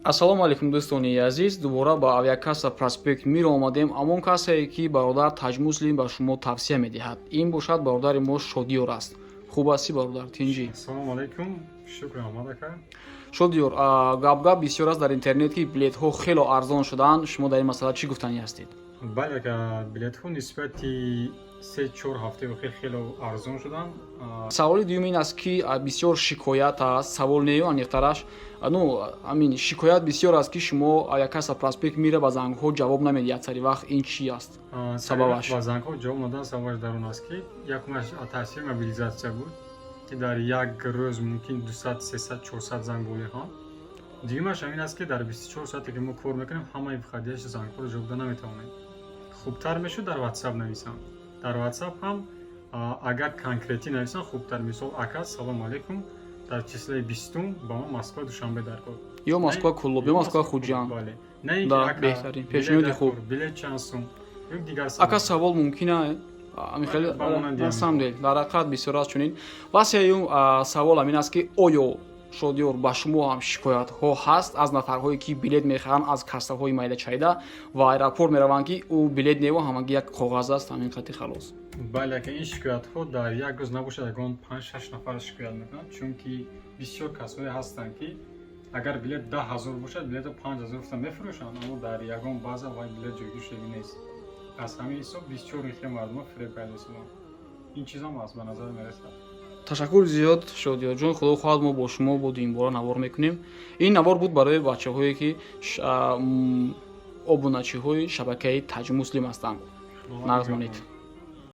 Ассалому алайкум дӯстони азиз, дубора ба авиакасса проспект мир омадем. Амон касае ки бародар Таҷмуслим ба шумо тавсия медиҳад. Ин бошад бародари мо Шодиёр аст. Хуб ҳастӣ бародар, тинҷӣ? Ассалому алайкум, шукр Аҳмад ака. Шодиёр, гап бисёр аст дар интернет ки билетҳо хело арзон шудаанд. Шумо дар ин масъала чӣ гуфтанӣ ҳастед? Бале ака, билетҳо нисбати 3-4 ҳафтаи охир хело арзон шуданд. Саволи дуюм ин аст ки бисёр шикоят аст. Савол не аниқтараш. Шикоят бисёр аст ки шумо авиакасса проспект мира ба зангҳо ҷавоб намедиҳад сари вақт. Ин чӣ аст сабабаш? Ба зангҳо ҷавоб надан сабабаш дар он аст ки якумаш таъсири мобилизатсия буд, ки дар як рӯз мумкин 200, 300, 400 занг болиҳанд. Дуюмаш ҳамин аст ки дар 24 соате ки мо кор мекунем, ҳамаи вхадиаши зангҳоро ҷавоб дада наметавонем. Хубтар мешуд дар WhatsApp нависам. Дар WhatsApp ҳам агар конкретӣ нависам хубтар. Мисол, ака салому алайкум, дар числаи 20 ба мо Москва Душанбе дар кор. Ё Москва Куллуб, ё Москва Хуҷанд. Бале. Не ин ки Да, ака беҳтарин. Пешниҳоди хуб. билет чанд сум? Ё дигар Ака савол мумкина насамдел дар ҳақиқат бисёр аст чунин. Ва сеюм савол ҳамин аст ки оё Шодиёр ба шумо ҳам шикоятҳо ҳаст аз нафарҳое ки билет мехаранд аз кассаҳои майда-чайда ва аэропорт мераванд ки ӯ билет нева ҳамагӣ як коғаз аст, ҳамин қати халос. Бале ака, ин шикоятҳо дар як рӯз набошад ягон 5-6 нафар шикоят мекунанд, чунки бисёр касое ҳастанд ки агар билет 10,000 бошад, билето 5,000 гуфта мефурӯшанд, аммо дар ягон баъза вай билет ҷойгиршавӣ нест. аз ҳамин ҳисоб бисёр рихла мардумо фиреб карда истоданд. Ин чизам аст ба назар мерасад. Ташаккур зиёд Шодиёрҷон, худо хоҳад мо бо шумо будем бора навор мекунем. Ин навор буд барои бачаҳое ки обуначиҳои шабакаи Таҷмуслим ҳастанд. Нағз монед.